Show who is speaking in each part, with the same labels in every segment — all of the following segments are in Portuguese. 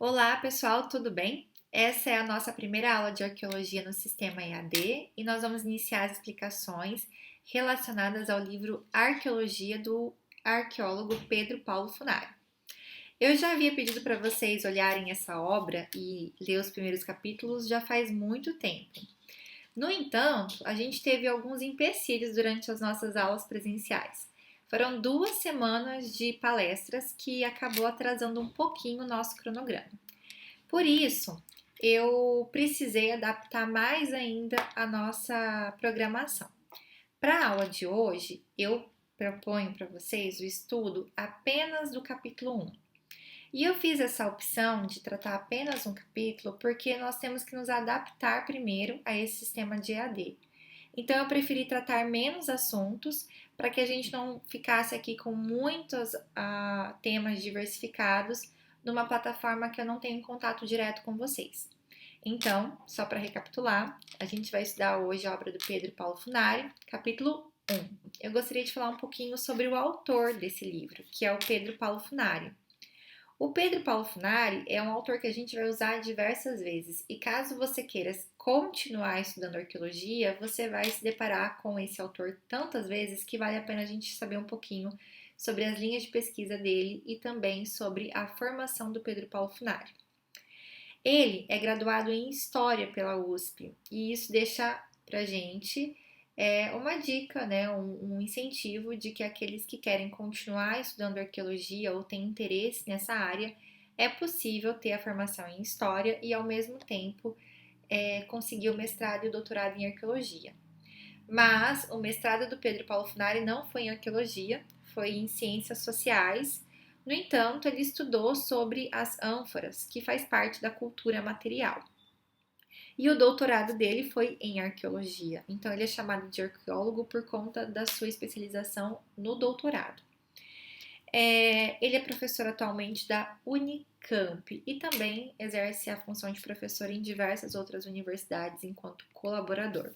Speaker 1: Olá, pessoal, tudo bem? Essa é a nossa primeira aula de arqueologia no sistema EAD e nós vamos iniciar as explicações relacionadas ao livro Arqueologia do arqueólogo Pedro Paulo Funari. Eu já havia pedido para vocês olharem essa obra e ler os primeiros capítulos já faz muito tempo. No entanto, a gente teve alguns empecilhos durante as nossas aulas presenciais. Foram 2 semanas de palestras que acabou atrasando um pouquinho o nosso cronograma. Por isso, eu precisei adaptar mais ainda a nossa programação. Para a aula de hoje, eu proponho para vocês o estudo apenas do capítulo 1. E eu fiz essa opção de tratar apenas um capítulo porque nós temos que nos adaptar primeiro a esse sistema de EAD. Então, eu preferi tratar menos assuntos para que a gente não ficasse aqui com muitos temas diversificados numa plataforma que eu não tenho contato direto com vocês. Então, só para recapitular, a gente vai estudar hoje a obra do Pedro Paulo Funari, capítulo 1. Eu gostaria de falar um pouquinho sobre o autor desse livro, que é o Pedro Paulo Funari. O Pedro Paulo Funari é um autor que a gente vai usar diversas vezes e caso você queira continuar estudando arqueologia, você vai se deparar com esse autor tantas vezes que vale a pena a gente saber um pouquinho sobre as linhas de pesquisa dele e também sobre a formação do Pedro Paulo Funari. Ele é graduado em História pela USP e isso deixa pra gente uma dica, né, um incentivo de que aqueles que querem continuar estudando arqueologia ou têm interesse nessa área, é possível ter a formação em História e ao mesmo tempo conseguir o mestrado e o doutorado em arqueologia. Mas o mestrado do Pedro Paulo Funari não foi em arqueologia, foi em ciências sociais. No entanto, ele estudou sobre as ânforas, que faz parte da cultura material. E o doutorado dele foi em arqueologia. Então, ele é chamado de arqueólogo por conta da sua especialização no doutorado. Ele é professor atualmente da Unicamp e também exerce a função de professor em diversas outras universidades enquanto colaborador.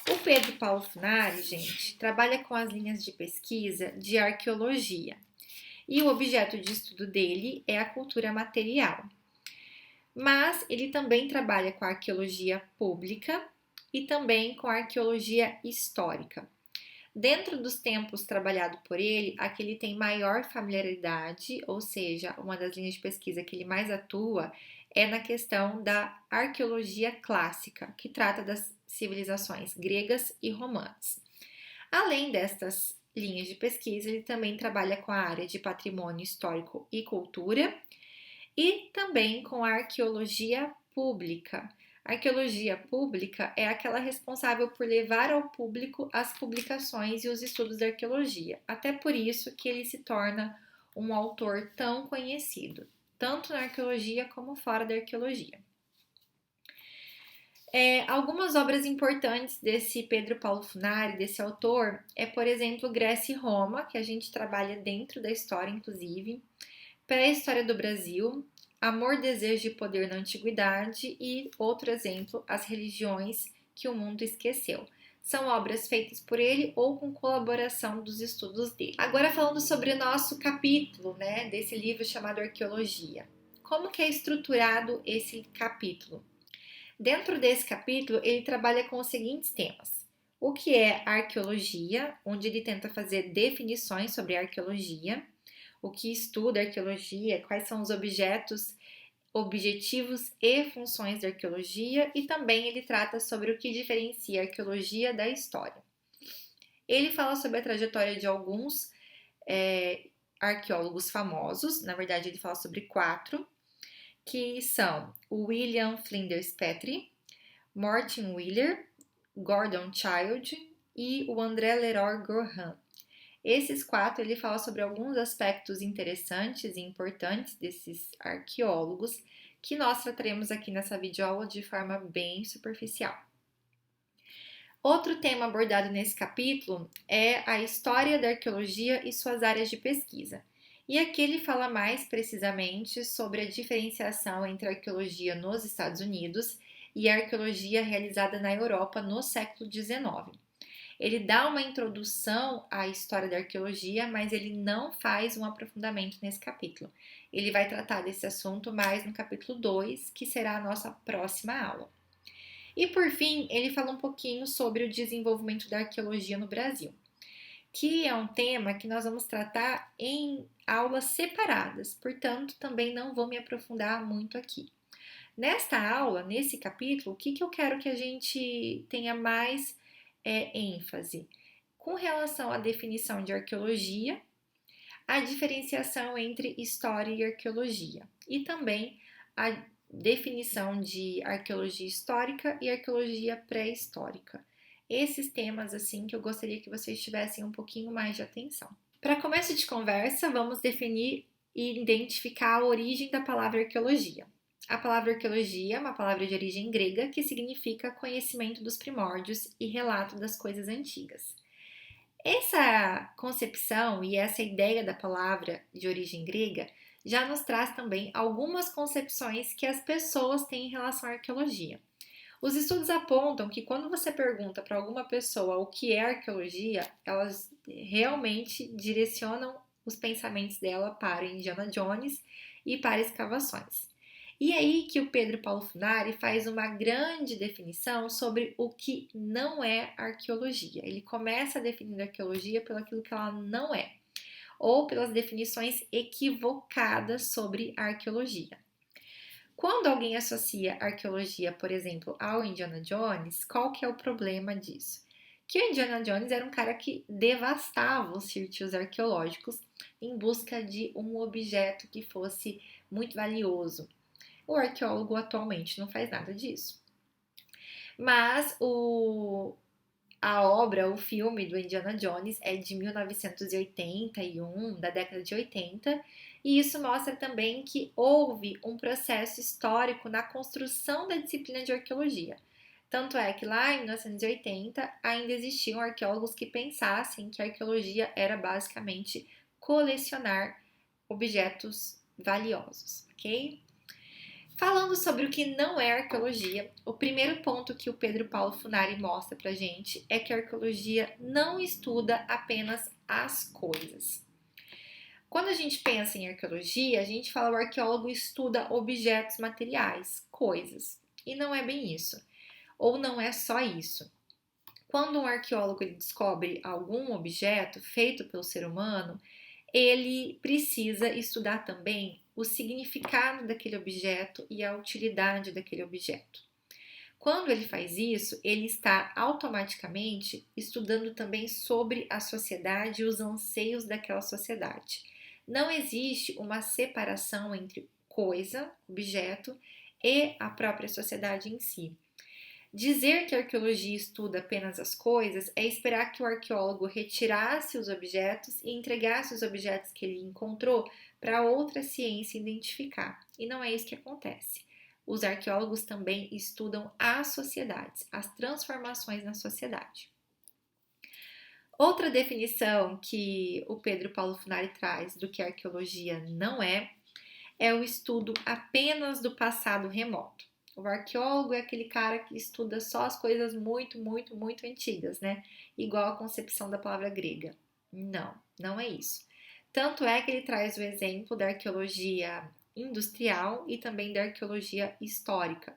Speaker 1: O Pedro Paulo Funari, gente, trabalha com as linhas de pesquisa de arqueologia. E o objeto de estudo dele é a cultura material. Mas ele também trabalha com a arqueologia pública e também com a arqueologia histórica. Dentro dos tempos trabalhado por ele, a que ele tem maior familiaridade, ou seja, uma das linhas de pesquisa que ele mais atua, é na questão da arqueologia clássica, que trata das civilizações gregas e romanas. Além destas linhas de pesquisa, ele também trabalha com a área de patrimônio histórico e cultura e também com a arqueologia pública. A arqueologia pública é aquela responsável por levar ao público as publicações e os estudos da arqueologia. Até por isso que ele se torna um autor tão conhecido, tanto na arqueologia como fora da arqueologia. Algumas obras importantes desse Pedro Paulo Funari, desse autor, por exemplo, Grécia e Roma, que a gente trabalha dentro da história, inclusive, Pré-História do Brasil, Amor, Desejo e Poder na Antiguidade e, outro exemplo, As Religiões que o Mundo Esqueceu. São obras feitas por ele ou com colaboração dos estudos dele. Agora falando sobre o nosso capítulo, né, desse livro chamado Arqueologia. Como que é estruturado esse capítulo? Dentro desse capítulo, ele trabalha com os seguintes temas. O que é arqueologia, onde ele tenta fazer definições sobre arqueologia, o que estuda arqueologia, quais são os objetivos e funções da arqueologia, e também ele trata sobre o que diferencia a arqueologia da história. Ele fala sobre a trajetória de alguns arqueólogos famosos, na verdade ele fala sobre 4, que são o William Flinders Petrie, Morton Wheeler, Gordon Childe e o André Leroy Gourhan. Esses 4, ele fala sobre alguns aspectos interessantes e importantes desses arqueólogos que nós trataremos aqui nessa videoaula de forma bem superficial. Outro tema abordado nesse capítulo é a história da arqueologia e suas áreas de pesquisa. E aqui ele fala mais precisamente sobre a diferenciação entre a arqueologia nos Estados Unidos e a arqueologia realizada na Europa no século XIX. Ele dá uma introdução à história da arqueologia, mas ele não faz um aprofundamento nesse capítulo. Ele vai tratar desse assunto mais no capítulo 2, que será a nossa próxima aula. E por fim, ele fala um pouquinho sobre o desenvolvimento da arqueologia no Brasil, que é um tema que nós vamos tratar em aulas separadas, portanto, também não vou me aprofundar muito aqui. Nesta aula, nesse capítulo, o que eu quero que a gente tenha mais ênfase? Com relação à definição de arqueologia, a diferenciação entre história e arqueologia, e também a definição de arqueologia histórica e arqueologia pré-histórica. Esses temas, assim, que eu gostaria que vocês tivessem um pouquinho mais de atenção. Para começo de conversa, vamos definir e identificar a origem da palavra arqueologia. A palavra arqueologia é uma palavra de origem grega que significa conhecimento dos primórdios e relato das coisas antigas. Essa concepção e essa ideia da palavra de origem grega já nos traz também algumas concepções que as pessoas têm em relação à arqueologia. Os estudos apontam que quando você pergunta para alguma pessoa o que é arqueologia, elas realmente direcionam os pensamentos dela para Indiana Jones e para escavações. E aí que o Pedro Paulo Funari faz uma grande definição sobre o que não é arqueologia. Ele começa a definir a arqueologia pelo aquilo que ela não é, ou pelas definições equivocadas sobre a arqueologia. Quando alguém associa arqueologia, por exemplo, ao Indiana Jones, qual que é o problema disso? Que o Indiana Jones era um cara que devastava os sítios arqueológicos em busca de um objeto que fosse muito valioso. O arqueólogo atualmente não faz nada disso. Mas a obra, o filme do Indiana Jones é de 1981, da década de 80, e isso mostra também que houve um processo histórico na construção da disciplina de arqueologia. Tanto é que lá em 1980 ainda existiam arqueólogos que pensassem que a arqueologia era basicamente colecionar objetos valiosos, ok? Falando sobre o que não é arqueologia, o primeiro ponto que o Pedro Paulo Funari mostra pra gente é que a arqueologia não estuda apenas as coisas. Quando a gente pensa em arqueologia, a gente fala que o arqueólogo estuda objetos materiais, coisas, e não é bem isso, ou não é só isso. Quando um arqueólogo descobre algum objeto feito pelo ser humano, ele precisa estudar também o significado daquele objeto e a utilidade daquele objeto. Quando ele faz isso, ele está automaticamente estudando também sobre a sociedade e os anseios daquela sociedade. Não existe uma separação entre coisa, objeto, e a própria sociedade em si. Dizer que a arqueologia estuda apenas as coisas é esperar que o arqueólogo retirasse os objetos e entregasse os objetos que ele encontrou para outra ciência identificar. E não é isso que acontece. Os arqueólogos também estudam as sociedades, as transformações na sociedade. Outra definição que o Pedro Paulo Funari traz do que a arqueologia não é o estudo apenas do passado remoto. O arqueólogo é aquele cara que estuda só as coisas muito, muito, muito antigas, né? Igual a concepção da palavra grega. Não, não é isso. Tanto é que ele traz o exemplo da arqueologia industrial e também da arqueologia histórica.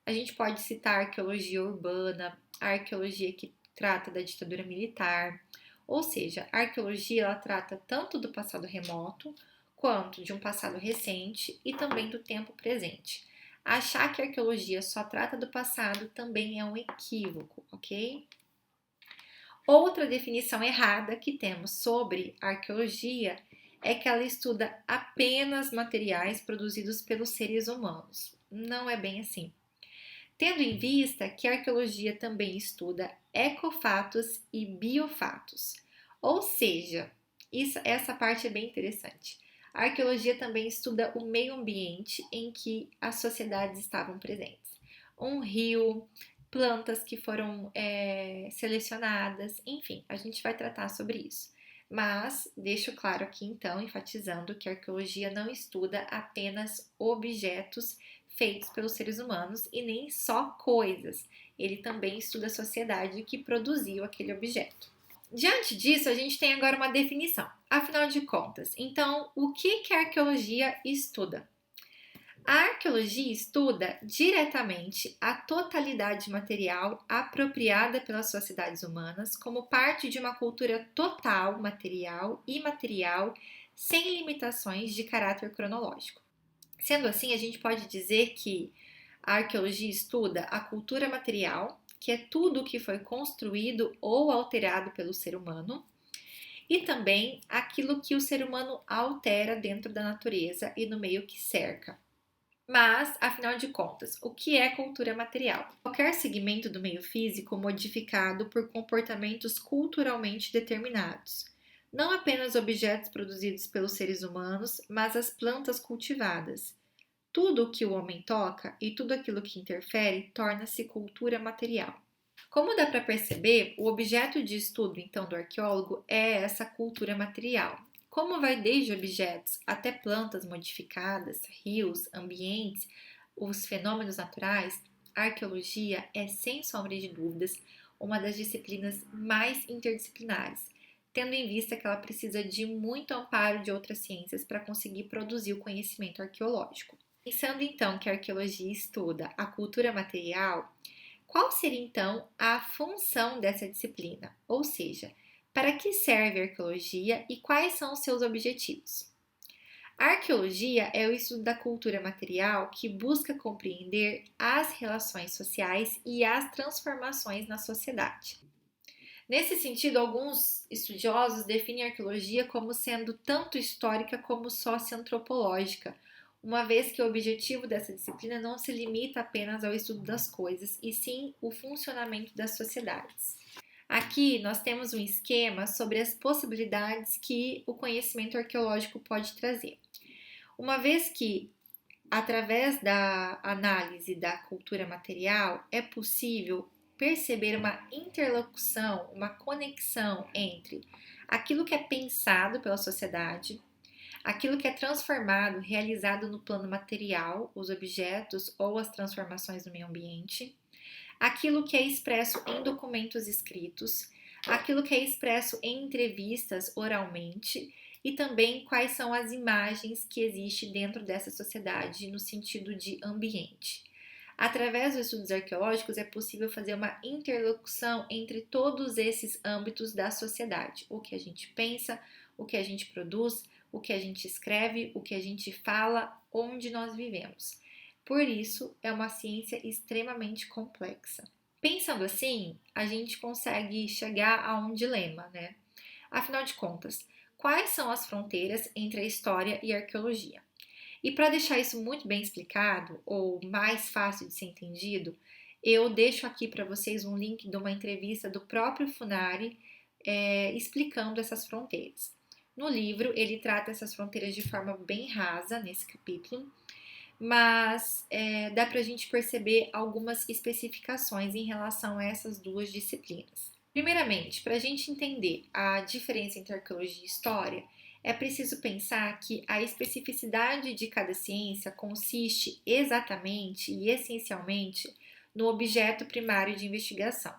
Speaker 1: A gente pode citar a arqueologia urbana, a arqueologia que trata da ditadura militar, ou seja, a arqueologia ela trata tanto do passado remoto quanto de um passado recente e também do tempo presente. Achar que a arqueologia só trata do passado também é um equívoco, ok? Outra definição errada que temos sobre a arqueologia é que ela estuda apenas materiais produzidos pelos seres humanos. Não é bem assim. Tendo em vista que a arqueologia também estuda ecofatos e biofatos. Ou seja, essa parte é bem interessante. A arqueologia também estuda o meio ambiente em que as sociedades estavam presentes. Um rio, plantas que foram selecionadas, enfim, a gente vai tratar sobre isso. Mas deixo claro aqui então, enfatizando que a arqueologia não estuda apenas objetos feitos pelos seres humanos e nem só coisas. ele também estuda a sociedade que produziu aquele objeto. Diante disso, a gente tem agora uma definição. Afinal de contas, então, o que a arqueologia estuda? A arqueologia estuda diretamente a totalidade material apropriada pelas sociedades humanas como parte de uma cultura total, material e imaterial, sem limitações de caráter cronológico. Sendo assim, a gente pode dizer que a arqueologia estuda a cultura material, que é tudo o que foi construído ou alterado pelo ser humano, e também aquilo que o ser humano altera dentro da natureza e no meio que cerca. Mas, afinal de contas, o que é cultura material? Qualquer segmento do meio físico modificado por comportamentos culturalmente determinados. Não apenas objetos produzidos pelos seres humanos, mas as plantas cultivadas. Tudo o que o homem toca e tudo aquilo que interfere torna-se cultura material. Como dá para perceber, o objeto de estudo, então, do arqueólogo é essa cultura material. Como vai desde objetos até plantas modificadas, rios, ambientes, os fenômenos naturais, a arqueologia é, sem sombra de dúvidas, uma das disciplinas mais interdisciplinares, tendo em vista que ela precisa de muito amparo de outras ciências para conseguir produzir o conhecimento arqueológico. Pensando então que a arqueologia estuda a cultura material, qual seria então a função dessa disciplina? Ou seja, para que serve a arqueologia e quais são os seus objetivos? A arqueologia é o estudo da cultura material que busca compreender as relações sociais e as transformações na sociedade. Nesse sentido, alguns estudiosos definem a arqueologia como sendo tanto histórica como socioantropológica, uma vez que o objetivo dessa disciplina não se limita apenas ao estudo das coisas, e sim o funcionamento das sociedades. Aqui nós temos um esquema sobre as possibilidades que o conhecimento arqueológico pode trazer. Uma vez que, através da análise da cultura material, é possível perceber uma interlocução, uma conexão entre aquilo que é pensado pela sociedade, aquilo que é transformado, realizado no plano material, os objetos ou as transformações no meio ambiente, aquilo que é expresso em documentos escritos, aquilo que é expresso em entrevistas oralmente e também quais são as imagens que existem dentro dessa sociedade no sentido de ambiente. Através dos estudos arqueológicos é possível fazer uma interlocução entre todos esses âmbitos da sociedade, o que a gente pensa, o que a gente produz, o que a gente escreve, o que a gente fala, onde nós vivemos. Por isso, é uma ciência extremamente complexa. Pensando assim, a gente consegue chegar a um dilema, né? Afinal de contas, quais são as fronteiras entre a história e a arqueologia? E para deixar isso muito bem explicado, ou mais fácil de ser entendido, eu deixo aqui para vocês um link de uma entrevista do próprio Funari explicando essas fronteiras. No livro, ele trata essas fronteiras de forma bem rasa nesse capítulo, mas dá para a gente perceber algumas especificações em relação a essas duas disciplinas. Primeiramente, para a gente entender a diferença entre arqueologia e história, é preciso pensar que a especificidade de cada ciência consiste exatamente e essencialmente no objeto primário de investigação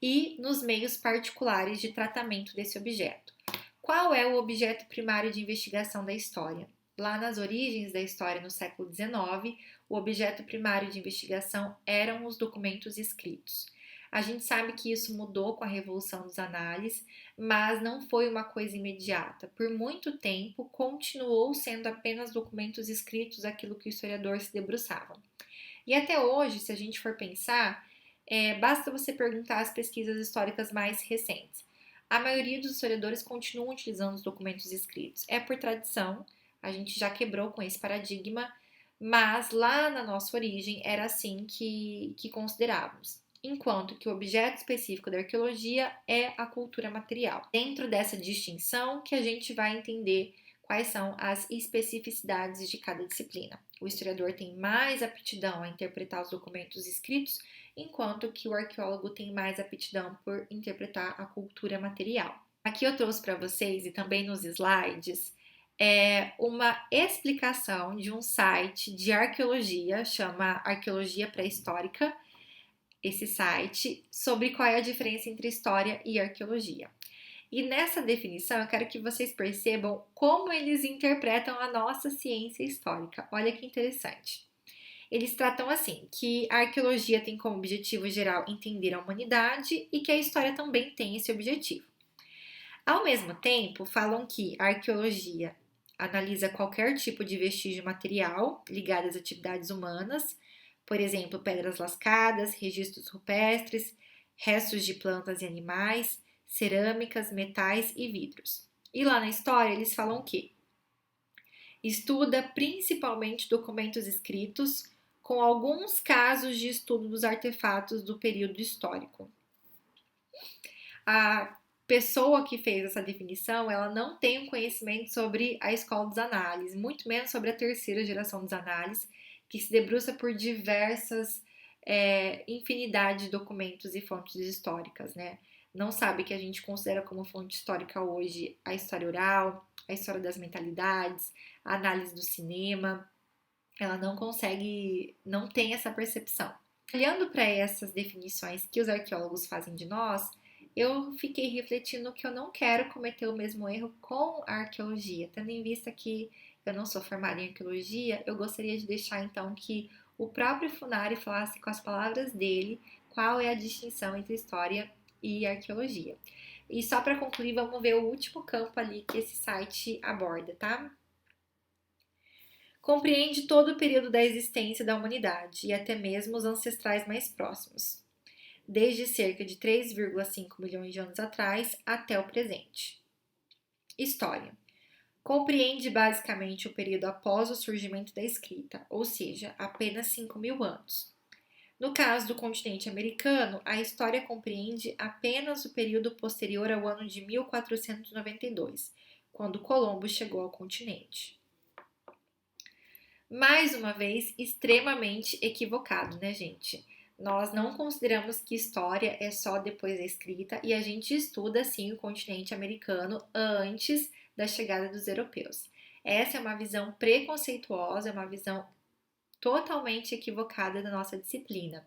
Speaker 1: e nos meios particulares de tratamento desse objeto. Qual é o objeto primário de investigação da história? Lá nas origens da história, no século XIX, o objeto primário de investigação eram os documentos escritos. A gente sabe que isso mudou com a Revolução dos Análises, mas não foi uma coisa imediata. Por muito tempo, continuou sendo apenas documentos escritos aquilo que o historiador se debruçava. E até hoje, se a gente for pensar, basta você perguntar às pesquisas históricas mais recentes. A maioria dos historiadores continuam utilizando os documentos escritos. É por tradição, a gente já quebrou com esse paradigma, mas lá na nossa origem era assim que considerávamos. Enquanto que o objeto específico da arqueologia é a cultura material. Dentro dessa distinção que a gente vai entender quais são as especificidades de cada disciplina. O historiador tem mais aptidão a interpretar os documentos escritos, enquanto que o arqueólogo tem mais aptidão por interpretar a cultura material. Aqui eu trouxe para vocês, e também nos slides, uma explicação de um site de arqueologia, chama Arqueologia Pré-Histórica, esse site, sobre qual é a diferença entre história e arqueologia. E nessa definição eu quero que vocês percebam como eles interpretam a nossa ciência histórica. Olha que interessante. Eles tratam assim, que a arqueologia tem como objetivo geral entender a humanidade e que a história também tem esse objetivo. Ao mesmo tempo, falam que a arqueologia analisa qualquer tipo de vestígio material ligado às atividades humanas, por exemplo, pedras lascadas, registros rupestres, restos de plantas e animais, cerâmicas, metais e vidros. E lá na história eles falam que estuda principalmente documentos escritos, com alguns casos de estudo dos artefatos do período histórico. A pessoa que fez essa definição, ela não tem um conhecimento sobre a escola dos análises, muito menos sobre a terceira geração dos análises, que se debruça por diversas infinidade de documentos e fontes históricas, né? Não sabe que a gente considera como fonte histórica hoje a história oral, a história das mentalidades, a análise do cinema. Ela não consegue, não tem essa percepção. Olhando para essas definições que os arqueólogos fazem de nós, eu fiquei refletindo que eu não quero cometer o mesmo erro com a arqueologia. Tendo em vista que eu não sou formada em arqueologia, eu gostaria de deixar então que o próprio Funari falasse com as palavras dele qual é a distinção entre história e arqueologia. E só para concluir, vamos ver o último campo ali que esse site aborda, tá? Compreende todo o período da existência da humanidade e até mesmo os ancestrais mais próximos, desde cerca de 3,5 milhões de anos atrás até o presente. História. Compreende basicamente o período após o surgimento da escrita, ou seja, apenas 5.000 anos. No caso do continente americano, a história compreende apenas o período posterior ao ano de 1492, quando Colombo chegou ao continente. Mais uma vez, extremamente equivocado, né, gente? Nós não consideramos que história é só depois da escrita e a gente estuda, sim, o continente americano antes da chegada dos europeus. Essa é uma visão preconceituosa, é uma visão totalmente equivocada da nossa disciplina.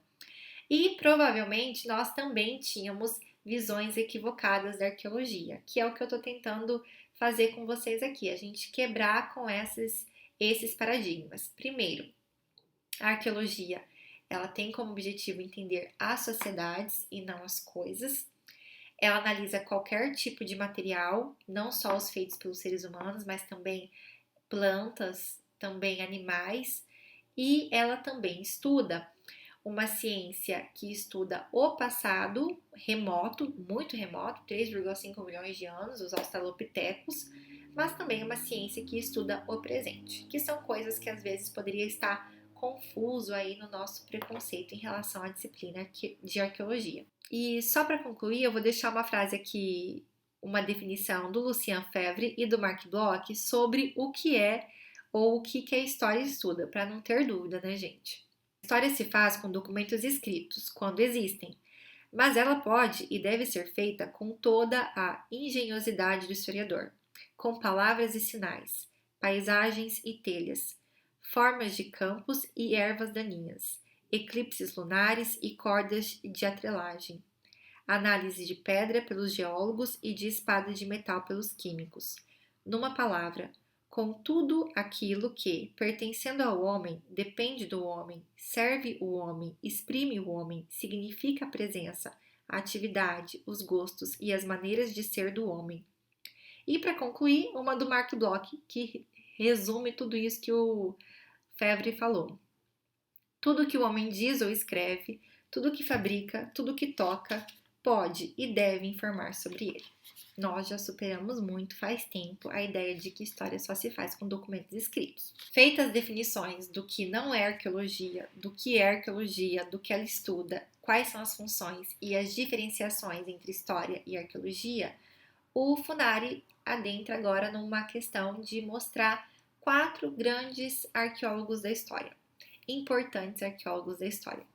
Speaker 1: E provavelmente nós também tínhamos visões equivocadas da arqueologia, que é o que eu estou tentando fazer com vocês aqui, a gente quebrar com esses paradigmas. Primeiro, a arqueologia ela tem como objetivo entender as sociedades e não as coisas. Ela analisa qualquer tipo de material, não só os feitos pelos seres humanos, mas também plantas, também animais, e ela também estuda uma ciência que estuda o passado remoto, muito remoto, 3,5 milhões de anos, os australopitecos, mas também uma ciência que estuda o presente, que são coisas que às vezes poderia estar confuso aí no nosso preconceito em relação à disciplina de arqueologia. E só para concluir, eu vou deixar uma frase aqui, uma definição do Lucien Febvre e do Marc Bloch sobre o que é ou o que a história estuda, para não ter dúvida, né, gente? A história se faz com documentos escritos, quando existem, mas ela pode e deve ser feita com toda a engenhosidade do historiador, com palavras e sinais, paisagens e telhas, formas de campos e ervas daninhas, eclipses lunares e cordas de atrelagem, análise de pedra pelos geólogos e de espada de metal pelos químicos. Numa palavra, com tudo aquilo que, pertencendo ao homem, depende do homem, serve o homem, exprime o homem, significa a presença, a atividade, os gostos e as maneiras de ser do homem. E para concluir, uma do Marc Bloch, que resume tudo isso que o Febvre falou. Tudo que o homem diz ou escreve, tudo que fabrica, tudo que toca, pode e deve informar sobre ele. Nós já superamos muito faz tempo a ideia de que história só se faz com documentos escritos. Feitas as definições do que não é arqueologia, do que é arqueologia, do que ela estuda, quais são as funções e as diferenciações entre história e arqueologia, o Funari adentra agora numa questão de mostrar 4 grandes arqueólogos da história, importantes arqueólogos da história.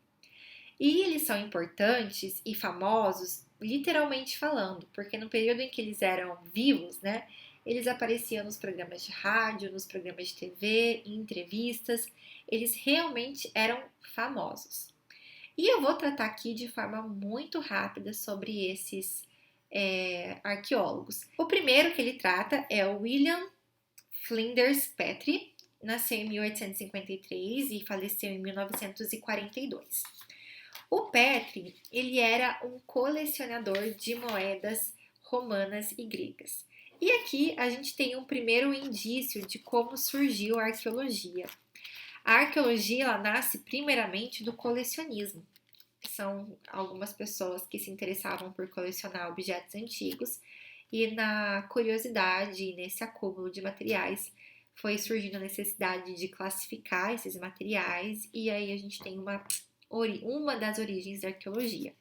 Speaker 1: E eles são importantes e famosos, literalmente falando, porque no período em que eles eram vivos, né, eles apareciam nos programas de rádio, nos programas de TV, em entrevistas, eles realmente eram famosos. E eu vou tratar aqui de forma muito rápida sobre esses arqueólogos. O primeiro que ele trata é o William Flinders Petrie, nasceu em 1853 e faleceu em 1942. O Petrie, ele era um colecionador de moedas romanas e gregas. E aqui a gente tem um primeiro indício de como surgiu a arqueologia. A arqueologia ela nasce primeiramente do colecionismo. São algumas pessoas que se interessavam por colecionar objetos antigos e na curiosidade, nesse acúmulo de materiais, foi surgindo a necessidade de classificar esses materiais e aí a gente tem uma das origens da arqueologia.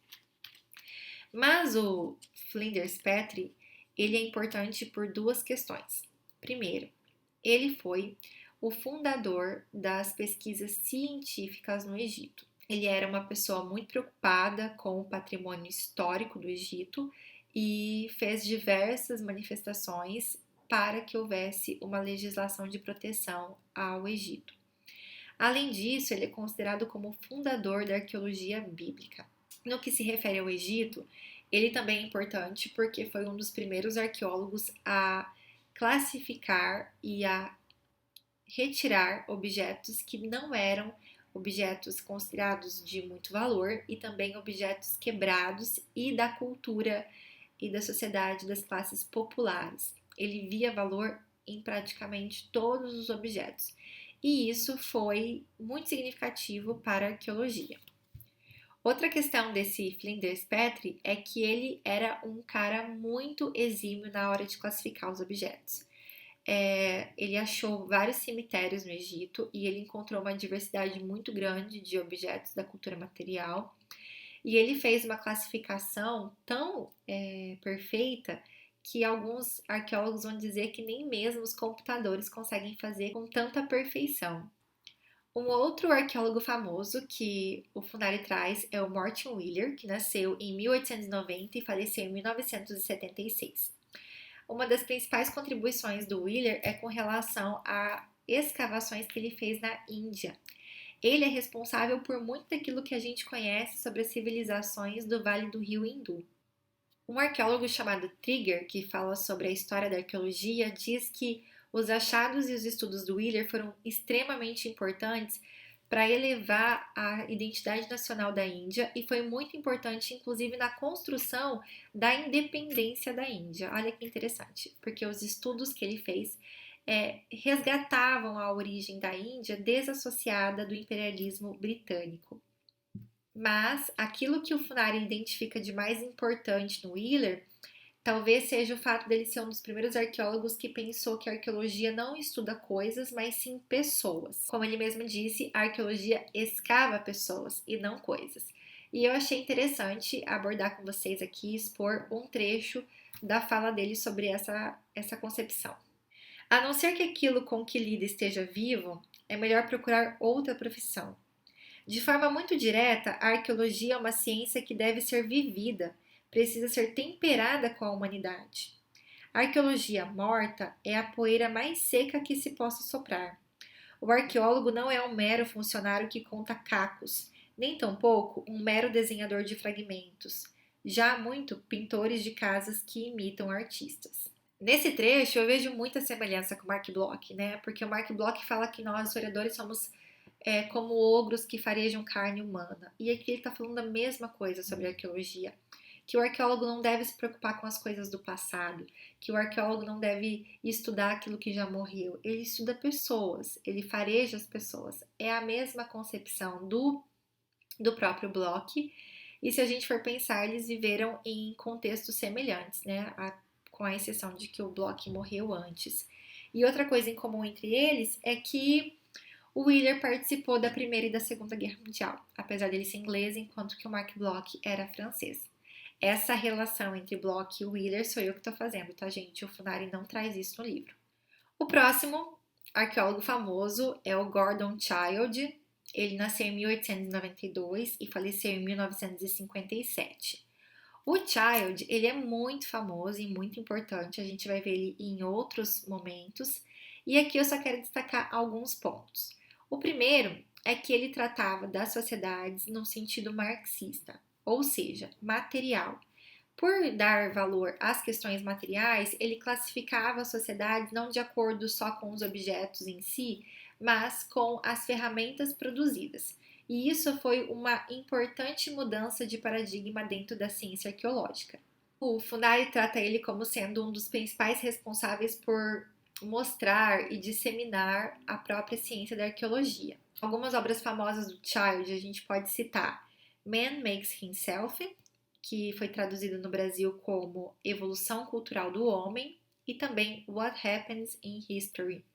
Speaker 1: Mas o Flinders Petrie, ele é importante por duas questões. Primeiro, ele foi o fundador das pesquisas científicas no Egito. Ele era uma pessoa muito preocupada com o patrimônio histórico do Egito e fez diversas manifestações para que houvesse uma legislação de proteção ao Egito. Além disso, ele é considerado como fundador da arqueologia bíblica. No que se refere ao Egito, ele também é importante porque foi um dos primeiros arqueólogos a classificar e a retirar objetos que não eram objetos considerados de muito valor e também objetos quebrados e da cultura e da sociedade das classes populares. Ele via valor em praticamente todos os objetos. E isso foi muito significativo para a arqueologia. Outra questão desse Flinders Petrie é que ele era um cara muito exímio na hora de classificar os objetos. Ele achou vários cemitérios no Egito e ele encontrou uma diversidade muito grande de objetos da cultura material. E ele fez uma classificação tão perfeita que alguns arqueólogos vão dizer que nem mesmo os computadores conseguem fazer com tanta perfeição. Um outro arqueólogo famoso que o Funari traz é o Morton Wheeler, que nasceu em 1890 e faleceu em 1976. Uma das principais contribuições do Wheeler é com relação a escavações que ele fez na Índia. Ele é responsável por muito daquilo que a gente conhece sobre as civilizações do Vale do Rio Hindu. Um arqueólogo chamado Trigger, que fala sobre a história da arqueologia, diz que os achados e os estudos do Wheeler foram extremamente importantes para elevar a identidade nacional da Índia e foi muito importante, inclusive, na construção da independência da Índia. Olha que interessante, porque os estudos que ele fez resgatavam a origem da Índia desassociada do imperialismo britânico. Mas aquilo que o Funari identifica de mais importante no Wheeler talvez seja o fato dele ser um dos primeiros arqueólogos que pensou que a arqueologia não estuda coisas, mas sim pessoas. Como ele mesmo disse, a arqueologia escava pessoas e não coisas. E eu achei interessante abordar com vocês aqui, expor um trecho da fala dele sobre essa concepção. A não ser que aquilo com que lida esteja vivo, é melhor procurar outra profissão. De forma muito direta, a arqueologia é uma ciência que deve ser vivida, precisa ser temperada com a humanidade. A arqueologia morta é a poeira mais seca que se possa soprar. O arqueólogo não é um mero funcionário que conta cacos, nem tampouco um mero desenhador de fragmentos. Já há muito pintores de casas que imitam artistas. Nesse trecho eu vejo muita semelhança com Mark Bloch, né? Porque o Mark Bloch fala que nós, historiadores, somos como ogros que farejam carne humana. E aqui ele está falando a mesma coisa sobre a arqueologia. Que o arqueólogo não deve se preocupar com as coisas do passado, que o arqueólogo não deve estudar aquilo que já morreu. Ele estuda pessoas, ele fareja as pessoas. É a mesma concepção do próprio Bloch. E se a gente for pensar, eles viveram em contextos semelhantes, né? Com a exceção de que o Bloch morreu antes. E outra coisa em comum entre eles é que o Wheeler participou da Primeira e da Segunda Guerra Mundial, apesar dele ser inglês, enquanto que o Mark Bloch era francês. Essa relação entre Bloch e Wheeler sou eu que estou fazendo, tá, gente? O Funari não traz isso no livro. O próximo arqueólogo famoso é o Gordon Childe. Ele nasceu em 1892 e faleceu em 1957. O Childe, ele é muito famoso e muito importante, a gente vai ver ele em outros momentos. E aqui eu só quero destacar alguns pontos. O primeiro é que ele tratava das sociedades num sentido marxista, ou seja, material. Por dar valor às questões materiais, ele classificava as sociedades não de acordo só com os objetos em si, mas com as ferramentas produzidas. E isso foi uma importante mudança de paradigma dentro da ciência arqueológica. O Funari trata ele como sendo um dos principais responsáveis por mostrar e disseminar a própria ciência da arqueologia. Algumas obras famosas do Child a gente pode citar Man Makes Himself, que foi traduzido no Brasil como Evolução Cultural do Homem, e também What Happens in History.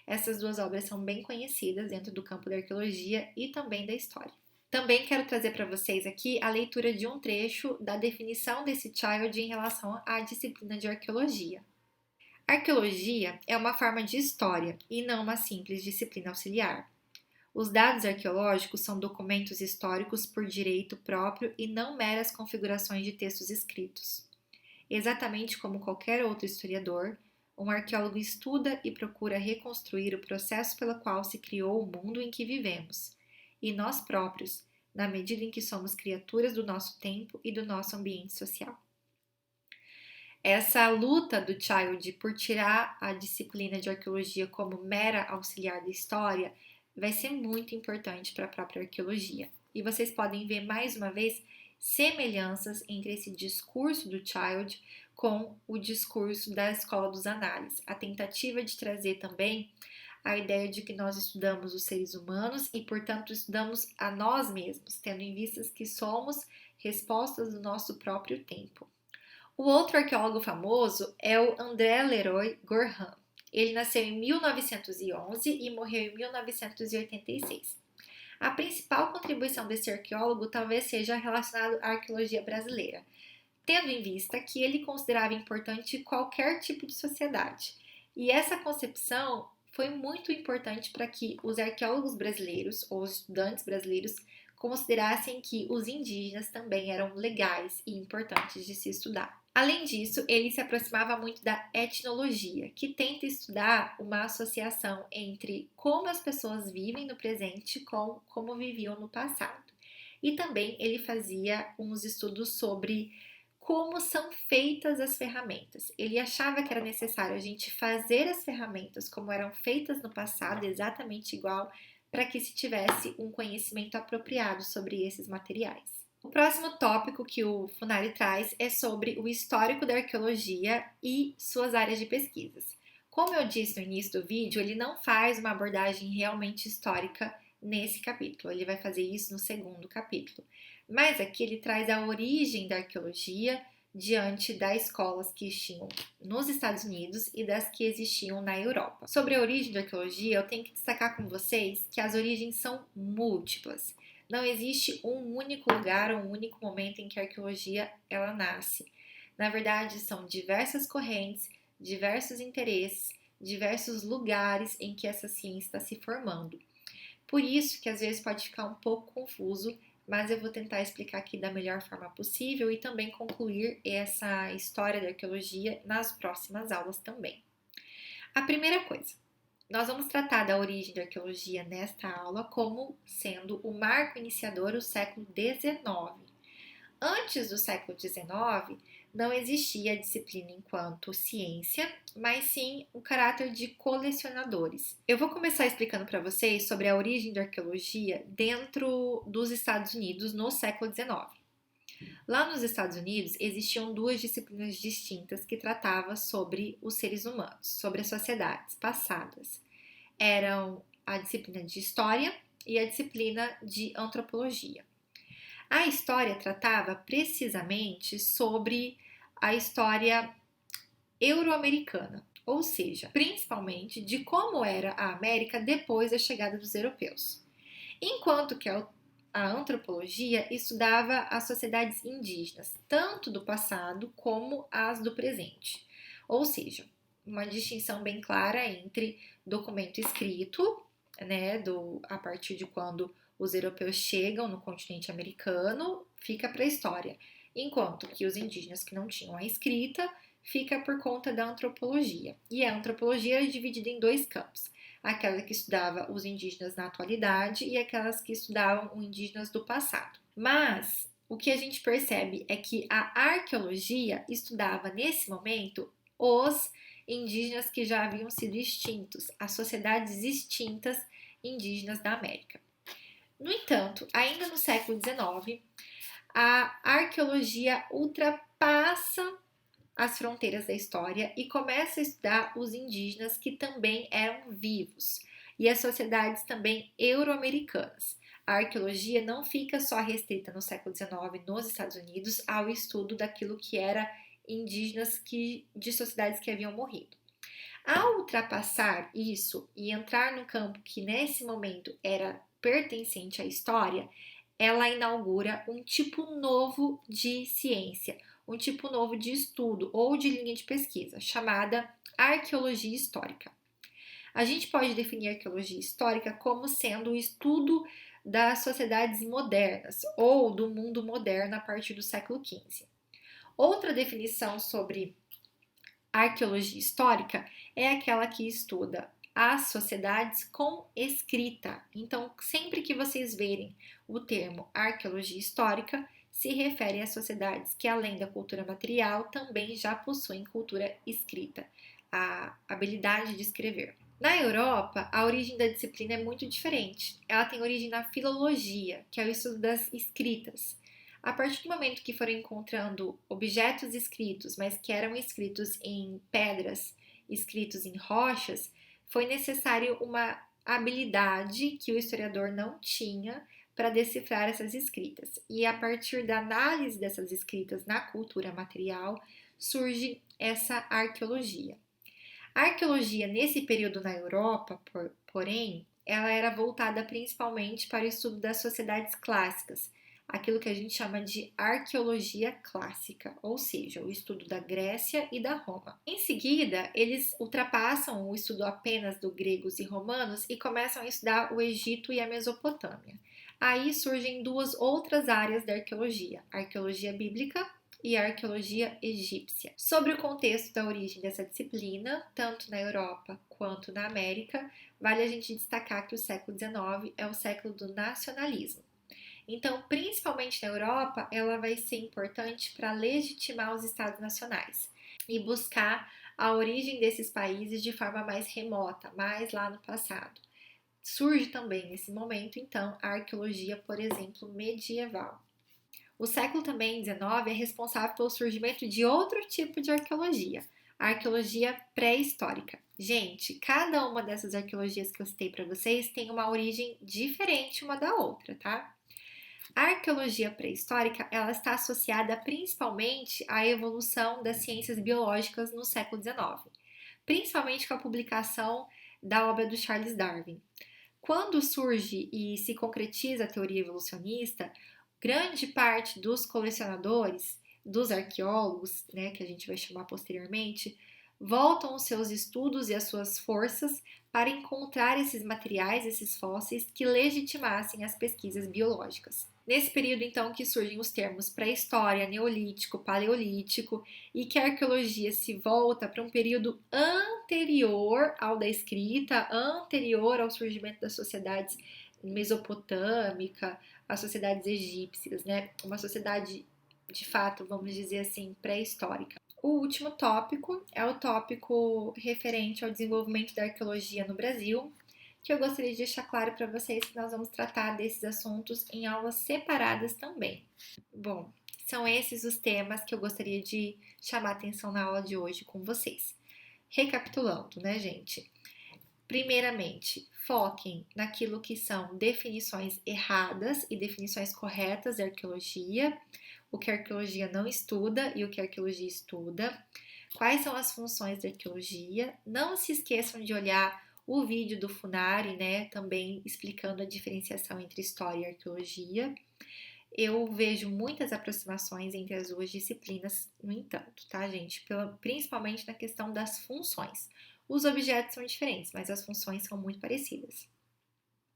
Speaker 1: Essas duas obras são bem conhecidas dentro do campo da arqueologia e também da história. Também quero trazer para vocês aqui a leitura de um trecho da definição desse Child em relação à disciplina de arqueologia. Arqueologia é uma forma de história e não uma simples disciplina auxiliar. Os dados arqueológicos são documentos históricos por direito próprio e não meras configurações de textos escritos. Exatamente como qualquer outro historiador, um arqueólogo estuda e procura reconstruir o processo pelo qual se criou o mundo em que vivemos, e nós próprios, na medida em que somos criaturas do nosso tempo e do nosso ambiente social. Essa luta do Child por tirar a disciplina de arqueologia como mera auxiliar da história vai ser muito importante para a própria arqueologia. E vocês podem ver mais uma vez semelhanças entre esse discurso do Child com o discurso da Escola dos Análises, a tentativa de trazer também a ideia de que nós estudamos os seres humanos e, portanto, estudamos a nós mesmos, tendo em vista que somos respostas do nosso próprio tempo. O outro arqueólogo famoso é o André Leroy Gourhan. Ele nasceu em 1911 e morreu em 1986. A principal contribuição desse arqueólogo talvez seja relacionada à arqueologia brasileira, tendo em vista que ele considerava importante qualquer tipo de sociedade. E essa concepção foi muito importante para que os arqueólogos brasileiros, ou os estudantes brasileiros, considerassem que os indígenas também eram legais e importantes de se estudar. Além disso, ele se aproximava muito da etnologia, que tenta estudar uma associação entre como as pessoas vivem no presente com como viviam no passado. E também ele fazia uns estudos sobre como são feitas as ferramentas. Ele achava que era necessário a gente fazer as ferramentas como eram feitas no passado, exatamente igual, para que se tivesse um conhecimento apropriado sobre esses materiais. O próximo tópico que o Funari traz é sobre o histórico da arqueologia e suas áreas de pesquisas. Como eu disse no início do vídeo, ele não faz uma abordagem realmente histórica nesse capítulo, ele vai fazer isso no segundo capítulo. Mas aqui ele traz a origem da arqueologia diante das escolas que existiam nos Estados Unidos e das que existiam na Europa. Sobre a origem da arqueologia, eu tenho que destacar com vocês que as origens são múltiplas. Não existe um único lugar ou um único momento em que a arqueologia ela nasce. Na verdade, são diversas correntes, diversos interesses, diversos lugares em que essa ciência está se formando. Por isso que às vezes pode ficar um pouco confuso, mas eu vou tentar explicar aqui da melhor forma possível e também concluir essa história da arqueologia nas próximas aulas também. A primeira coisa, nós vamos tratar da origem da arqueologia nesta aula como sendo o marco iniciador o século XIX. Antes do século XIX, não existia a disciplina enquanto ciência, mas sim o caráter de colecionadores. Eu vou começar explicando para vocês sobre a origem da arqueologia dentro dos Estados Unidos no século XIX. Lá nos Estados Unidos existiam duas disciplinas distintas que tratavam sobre os seres humanos, sobre as sociedades passadas. Eram a disciplina de História e a disciplina de Antropologia. A História tratava precisamente sobre a história euro-americana, ou seja, principalmente de como era a América depois da chegada dos europeus. Enquanto que a antropologia estudava as sociedades indígenas, tanto do passado como as do presente. Ou seja, uma distinção bem clara entre documento escrito, a partir de quando os europeus chegam no continente americano, fica para a história, enquanto que os indígenas que não tinham a escrita fica por conta da antropologia. E a antropologia é dividida em dois campos: aquela que estudava os indígenas na atualidade e aquelas que estudavam os indígenas do passado. Mas o que a gente percebe é que a arqueologia estudava nesse momento os indígenas que já haviam sido extintos, as sociedades extintas indígenas da América. No entanto, ainda no século XIX, a arqueologia ultrapassa as fronteiras da história e começa a estudar os indígenas que também eram vivos e as sociedades também euro-americanas. A arqueologia não fica só restrita no século XIX nos Estados Unidos ao estudo daquilo que era indígenas de sociedades que haviam morrido. Ao ultrapassar isso e entrar no campo que nesse momento era pertencente à história, ela inaugura um tipo novo de ciência, um tipo novo de estudo ou de linha de pesquisa, chamada arqueologia histórica. A gente pode definir a arqueologia histórica como sendo o estudo das sociedades modernas ou do mundo moderno a partir do século XV. Outra definição sobre arqueologia histórica é aquela que estuda as sociedades com escrita. Então, sempre que vocês verem o termo arqueologia histórica, se refere às sociedades que, além da cultura material, também já possuem cultura escrita, a habilidade de escrever. Na Europa, a origem da disciplina é muito diferente. Ela tem origem na filologia, que é o estudo das escritas. A partir do momento que foram encontrando objetos escritos, mas que eram escritos em pedras, escritos em rochas, foi necessário uma habilidade que o historiador não tinha para decifrar essas escritas. E a partir da análise dessas escritas na cultura material, surge essa arqueologia. A arqueologia nesse período na Europa, porém, ela era voltada principalmente para o estudo das sociedades clássicas, aquilo que a gente chama de arqueologia clássica, ou seja, o estudo da Grécia e da Roma. Em seguida, eles ultrapassam o estudo apenas dos gregos e romanos e começam a estudar o Egito e a Mesopotâmia. Aí surgem duas outras áreas da arqueologia, a arqueologia bíblica e a arqueologia egípcia. Sobre o contexto da origem dessa disciplina, tanto na Europa quanto na América, vale a gente destacar que o século XIX é o século do nacionalismo. Então, principalmente na Europa, ela vai ser importante para legitimar os estados nacionais e buscar a origem desses países de forma mais remota, mais lá no passado. Surge também nesse momento, então, a arqueologia, por exemplo, medieval. O século também XIX é responsável pelo surgimento de outro tipo de arqueologia, a arqueologia pré-histórica. Gente, cada uma dessas arqueologias que eu citei para vocês tem uma origem diferente uma da outra, tá? A arqueologia pré-histórica, ela está associada principalmente à evolução das ciências biológicas no século XIX, principalmente com a publicação da obra do Charles Darwin. Quando surge e se concretiza a teoria evolucionista, grande parte dos colecionadores, dos arqueólogos, né, que a gente vai chamar posteriormente, voltam os seus estudos e as suas forças para encontrar esses materiais, esses fósseis que legitimassem as pesquisas biológicas. Nesse período, então, que surgem os termos pré-história, neolítico, paleolítico e que a arqueologia se volta para um período anterior ao da escrita, anterior ao surgimento das sociedades mesopotâmica, as sociedades egípcias, né? Uma sociedade, de fato, vamos dizer assim, pré-histórica. O último tópico é o tópico referente ao desenvolvimento da arqueologia no Brasil, que eu gostaria de deixar claro para vocês que nós vamos tratar desses assuntos em aulas separadas também. Bom, são esses os temas que eu gostaria de chamar a atenção na aula de hoje com vocês. Recapitulando, né, gente? Primeiramente, foquem naquilo que são definições erradas e definições corretas da arqueologia, o que a arqueologia não estuda e o que a arqueologia estuda, quais são as funções da arqueologia. Não se esqueçam de olhar o vídeo do Funari, né, também explicando a diferenciação entre história e arqueologia. Eu vejo muitas aproximações entre as duas disciplinas, no entanto, tá, gente? Principalmente na questão das funções. Os objetos são diferentes, mas as funções são muito parecidas.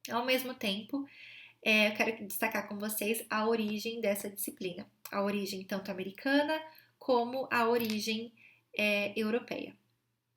Speaker 1: Ao mesmo tempo, eu quero destacar com vocês a origem dessa disciplina. A origem tanto americana como a origem europeia.